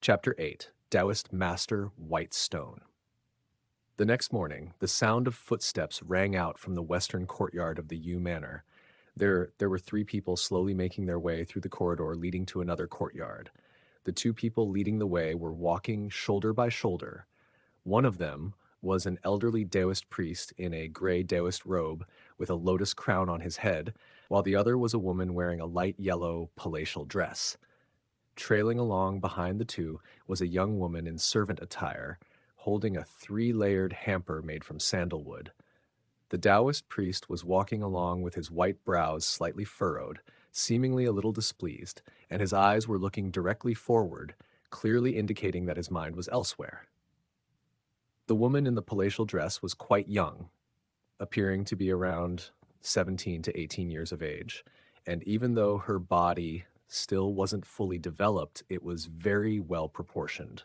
Chapter 8, Daoist Master White Stone. The next morning, the sound of footsteps rang out from the western courtyard of the Yu Manor. There were three people slowly making their way through the corridor leading to another courtyard. The two people leading the way were walking shoulder by shoulder. One of them was an elderly Daoist priest in a gray Daoist robe with a lotus crown on his head, while the other was a woman wearing a light yellow palatial dress. Trailing along behind the two was a young woman in servant attire, holding a three-layered hamper made from sandalwood. The Taoist priest was walking along with his white brows slightly furrowed, seemingly a little displeased, and his eyes were looking directly forward, clearly indicating that his mind was elsewhere. The woman in the palatial dress was quite young, appearing to be around 17 to 18 years of age, and even though her body still wasn't fully developed, it was very well proportioned.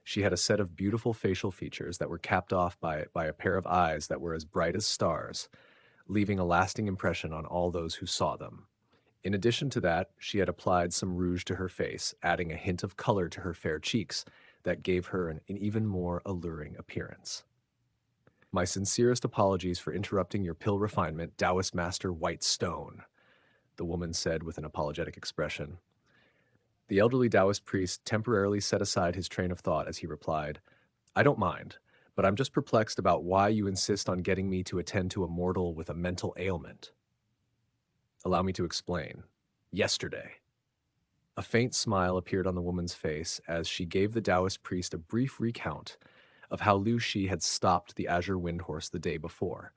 She had a set of beautiful facial features that were capped off by a pair of eyes that were as bright as stars, leaving a lasting impression on all those who saw them. In addition to that, she had applied some rouge to her face, adding a hint of color to her fair cheeks that gave her an even more alluring appearance. My sincerest apologies for interrupting your pill refinement, Taoist Master White Stone, the woman said with an apologetic expression. The elderly Taoist priest temporarily set aside his train of thought as he replied, I don't mind, but I'm just perplexed about why you insist on getting me to attend to a mortal with a mental ailment. Allow me to explain. Yesterday. A faint smile appeared on the woman's face as she gave the Taoist priest a brief recount of how Liu Shi had stopped the Azure Windhorse the day before.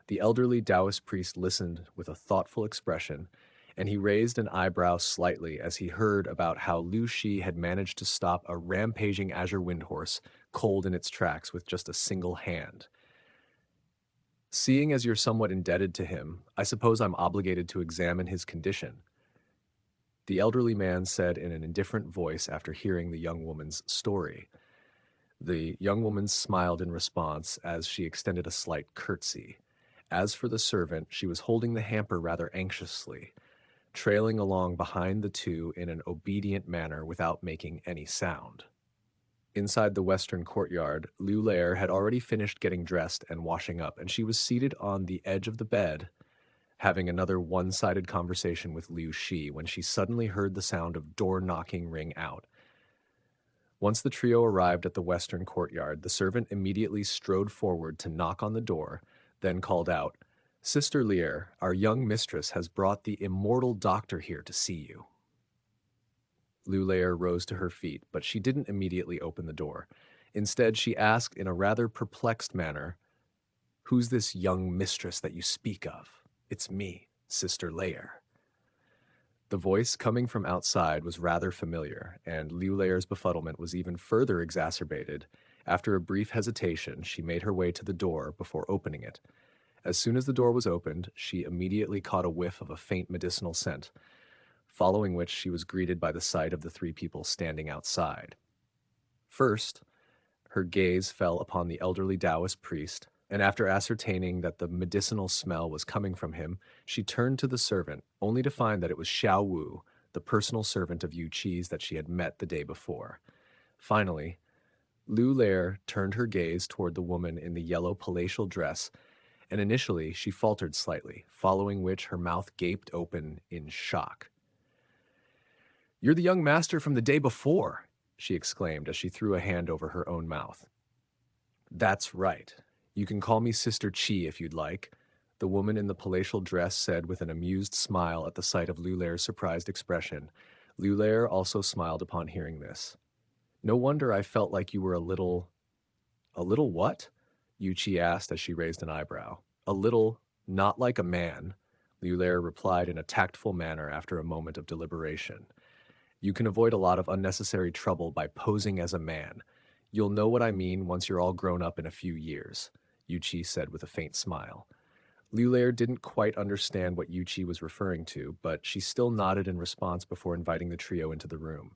The elderly Taoist priest listened with a thoughtful expression, and he raised an eyebrow slightly as he heard about how Liu Shi had managed to stop a rampaging Azure Windhorse cold in its tracks with just a single hand. Seeing as you're somewhat indebted to him, I suppose I'm obligated to examine his condition, the elderly man said in an indifferent voice after hearing the young woman's story. The young woman smiled in response as she extended a slight curtsy. As for the servant, she was holding the hamper rather anxiously, trailing along behind the two in an obedient manner without making any sound. Inside the western courtyard, Liu Lair had already finished getting dressed and washing up, and she was seated on the edge of the bed, having another one-sided conversation with Liu Shi when she suddenly heard the sound of door-knocking ring out. Once the trio arrived at the western courtyard, the servant immediately strode forward to knock on the door, then called out, Sister Lear, our young mistress has brought the Immortal doctor here to see you. Liu Lair rose to her feet, but she didn't immediately open the door. Instead, she asked in a rather perplexed manner, Who's this young mistress that you speak of? It's me, Sister Lear. The voice coming from outside was rather familiar, and Liu Lair's befuddlement was even further exacerbated. After a brief hesitation, she made her way to the door before opening it. As soon as the door was opened, she immediately caught a whiff of a faint medicinal scent, following which she was greeted by the sight of the three people standing outside. First, her gaze fell upon the elderly Taoist priest, and after ascertaining that the medicinal smell was coming from him, she turned to the servant, only to find that it was Xiao Wu, the personal servant of Yu Qi's that she had met the day before. Finally, Liu Lair turned her gaze toward the woman in the yellow palatial dress, and initially she faltered slightly, following which her mouth gaped open in shock. You're the young master from the day before, she exclaimed as she threw a hand over her own mouth. That's right. You can call me Sister Qi if you'd like, the woman in the palatial dress said with an amused smile at the sight of Liu Lair's surprised expression. Liu Lair also smiled upon hearing this. No wonder I felt like you were a little what? Yu Qi asked as she raised an eyebrow. A little, not like a man, Liu Lair replied in a tactful manner after a moment of deliberation. You can avoid a lot of unnecessary trouble by posing as a man. You'll know what I mean once you're all grown up in a few years, Yu Qi said with a faint smile. Liu Lair didn't quite understand what Yu Qi was referring to, but she still nodded in response before inviting the trio into the room.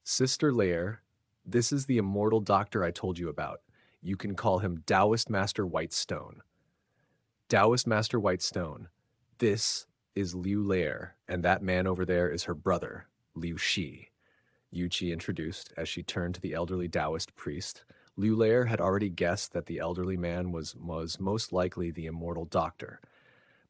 Sister Lair, this is the Immortal doctor I told you about. You can call him Daoist Master White Stone. Daoist Master White Stone, this is Liu Lair, and that man over there is her brother, Liu Shi. Yuqi introduced as she turned to the elderly Daoist priest. Liu Lair had already guessed that the elderly man was most likely the immortal doctor,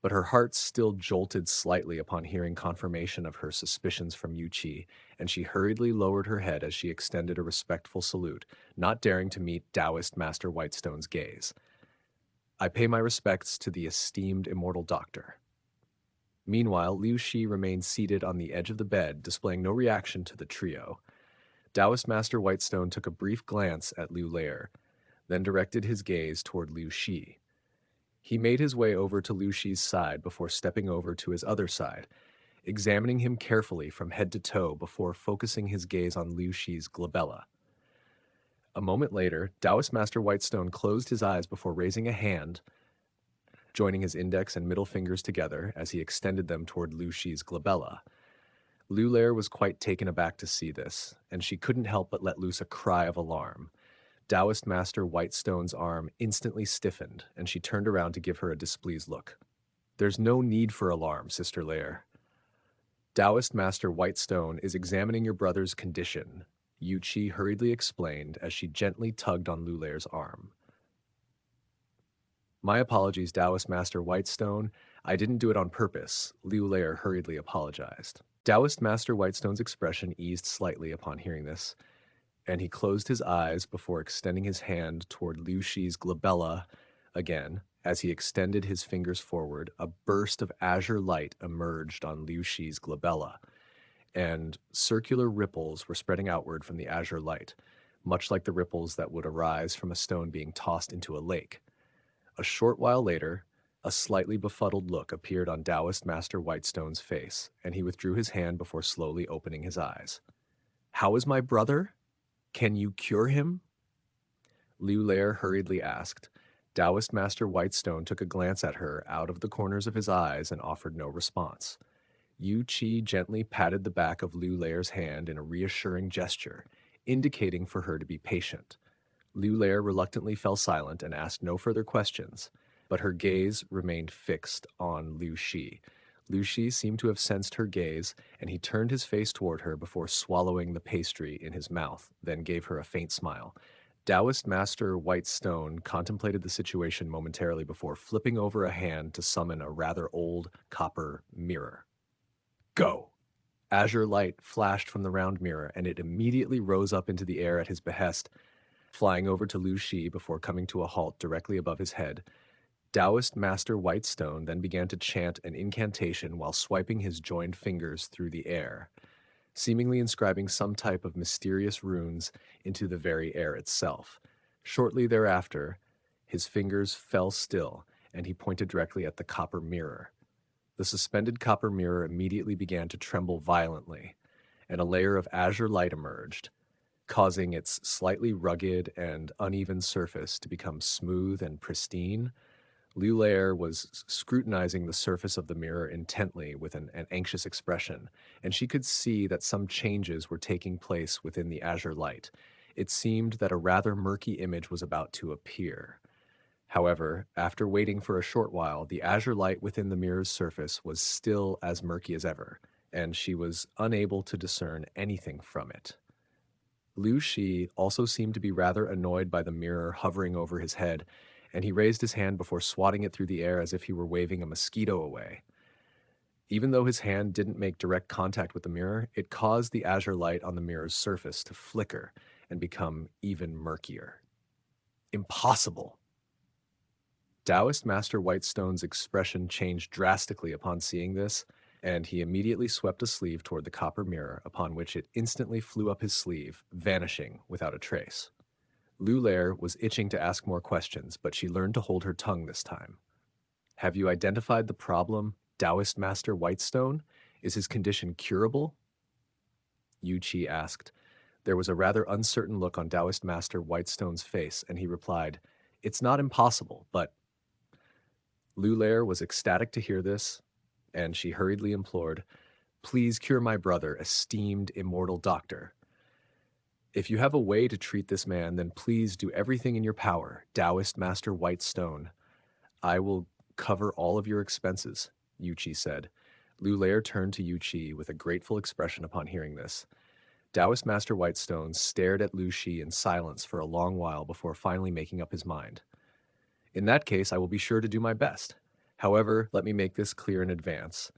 but her heart still jolted slightly upon hearing confirmation of her suspicions from Yuqi, and she hurriedly lowered her head as she extended a respectful salute, not daring to meet Daoist Master Whitestone's gaze. I pay my respects to the esteemed immortal doctor. Meanwhile, Liu Shi remained seated on the edge of the bed, displaying no reaction to the trio. Daoist Master Whitestone took a brief glance at Liu Lair, then directed his gaze toward Liu Shi. He made his way over to Liu Shi's side before stepping over to his other side, examining him carefully from head to toe before focusing his gaze on Liu Shi's glabella. A moment later, Daoist Master Whitestone closed his eyes before raising a hand, joining his index and middle fingers together as he extended them toward Liu Shi's glabella. Liu Lair was quite taken aback to see this, and she couldn't help but let loose a cry of alarm. Daoist Master Whitestone's arm instantly stiffened, and she turned around to give her a displeased look. There's no need for alarm, Sister Lair. Daoist Master Whitestone is examining your brother's condition, Yuqi hurriedly explained as she gently tugged on Liu Lair's arm. My apologies, Daoist Master Whitestone. I didn't do it on purpose, Liu Lair hurriedly apologized. Daoist Master Whitestone's expression eased slightly upon hearing this, and he closed his eyes before extending his hand toward Liu Shi's glabella again. As he extended his fingers forward, a burst of azure light emerged on Liu Shi's glabella, and circular ripples were spreading outward from the azure light, much like the ripples that would arise from a stone being tossed into a lake. A short while later, a slightly befuddled look appeared on Daoist Master Whitestone's face, and he withdrew his hand before slowly opening his eyes. How is my brother? Can you cure him? Liu Lair hurriedly asked. Daoist Master Whitestone took a glance at her out of the corners of his eyes and offered no response. Yuqi gently patted the back of Liu Lair's hand in a reassuring gesture, indicating for her to be patient. Liu Lair reluctantly fell silent and asked no further questions, but her gaze remained fixed on Liu Shi. Liu Shi seemed to have sensed her gaze, and he turned his face toward her before swallowing the pastry in his mouth, then gave her a faint smile. Daoist Master Whitestone contemplated the situation momentarily before flipping over a hand to summon a rather old copper mirror. Go! Azure light flashed from the round mirror, and it immediately rose up into the air at his behest, flying over to Liu Shi before coming to a halt directly above his head. Daoist Master Whitestone then began to chant an incantation while swiping his joined fingers through the air, seemingly inscribing some type of mysterious runes into the very air itself. Shortly thereafter, his fingers fell still, and he pointed directly at the copper mirror. The suspended copper mirror immediately began to tremble violently, and a layer of azure light emerged, causing its slightly rugged and uneven surface to become smooth and pristine. Liu Lair was scrutinizing the surface of the mirror intently with an anxious expression, and she could see that some changes were taking place within the azure light. It seemed that a rather murky image was about to appear. However, after waiting for a short while, the azure light within the mirror's surface was still as murky as ever, and she was unable to discern anything from it. Liu Shi also seemed to be rather annoyed by the mirror hovering over his head, and he raised his hand before swatting it through the air as if he were waving a mosquito away. Even though his hand didn't make direct contact with the mirror, it caused the azure light on the mirror's surface to flicker and become even murkier. Impossible! Daoist Master Whitestone's expression changed drastically upon seeing this, and he immediately swept a sleeve toward the copper mirror, upon which it instantly flew up his sleeve, vanishing without a trace. Liu Lair was itching to ask more questions, but she learned to hold her tongue this time. Have you identified the problem, Daoist Master Whitestone? Is his condition curable? Yuqi asked. There was a rather uncertain look on Daoist Master Whitestone's face, and he replied, It's not impossible, but... Liu Lair was ecstatic to hear this, and she hurriedly implored, Please cure my brother, esteemed immortal doctor. If you have a way to treat this man, then please do everything in your power, Daoist Master Whitestone. I will cover all of your expenses, Yuqi said. Liu Lair turned to Yuqi with a grateful expression upon hearing this. Taoist Master Whitestone stared at Lu Shi in silence for a long while before finally making up his mind. In that case, I will be sure to do my best. However, let me make this clear in advance.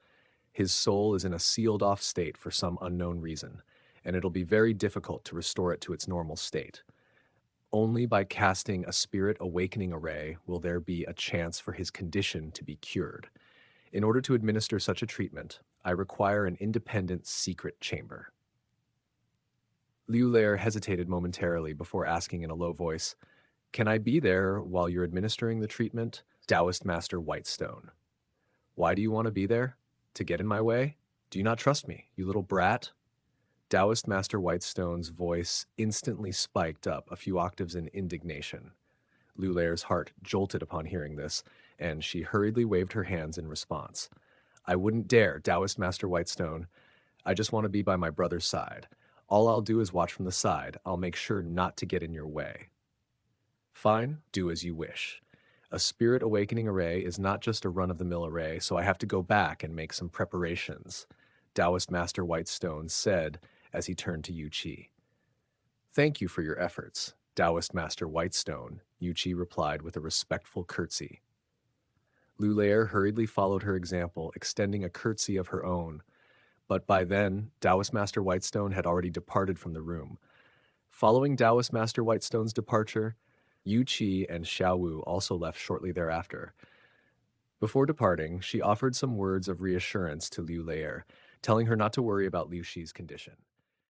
His soul is in a sealed-off state for some unknown reason, and it'll be very difficult to restore it to its normal state. Only by casting a Spirit Awakening Array will there be a chance for his condition to be cured. In order to administer such a treatment, I require an independent secret chamber. Liu Lair hesitated momentarily before asking in a low voice, "Can I be there while you're administering the treatment?" Taoist Master Whitestone. "Why do you want to be there? To get in my way? Do you not trust me, you little brat?" Taoist Master Whitestone's voice instantly spiked up a few octaves in indignation. Liu Lair's heart jolted upon hearing this, and she hurriedly waved her hands in response. "I wouldn't dare, Taoist Master Whitestone. I just want to be by my brother's side. All I'll do is watch from the side. I'll make sure not to get in your way." "Fine, do as you wish. A Spirit Awakening Array is not just a run-of-the-mill array, so I have to go back and make some preparations," Taoist Master Whitestone said as he turned to Yu Qi. "Thank you for your efforts, Taoist Master Whitestone," Yu Qi replied with a respectful curtsy. Liu Lair hurriedly followed her example, extending a curtsy of her own, but by then, Taoist Master Whitestone had already departed from the room. Following Taoist Master Whitestone's departure, Yu Qi and Xiao Wu also left shortly thereafter. Before departing, she offered some words of reassurance to Liu Lair, telling her not to worry about Liu Shi's condition.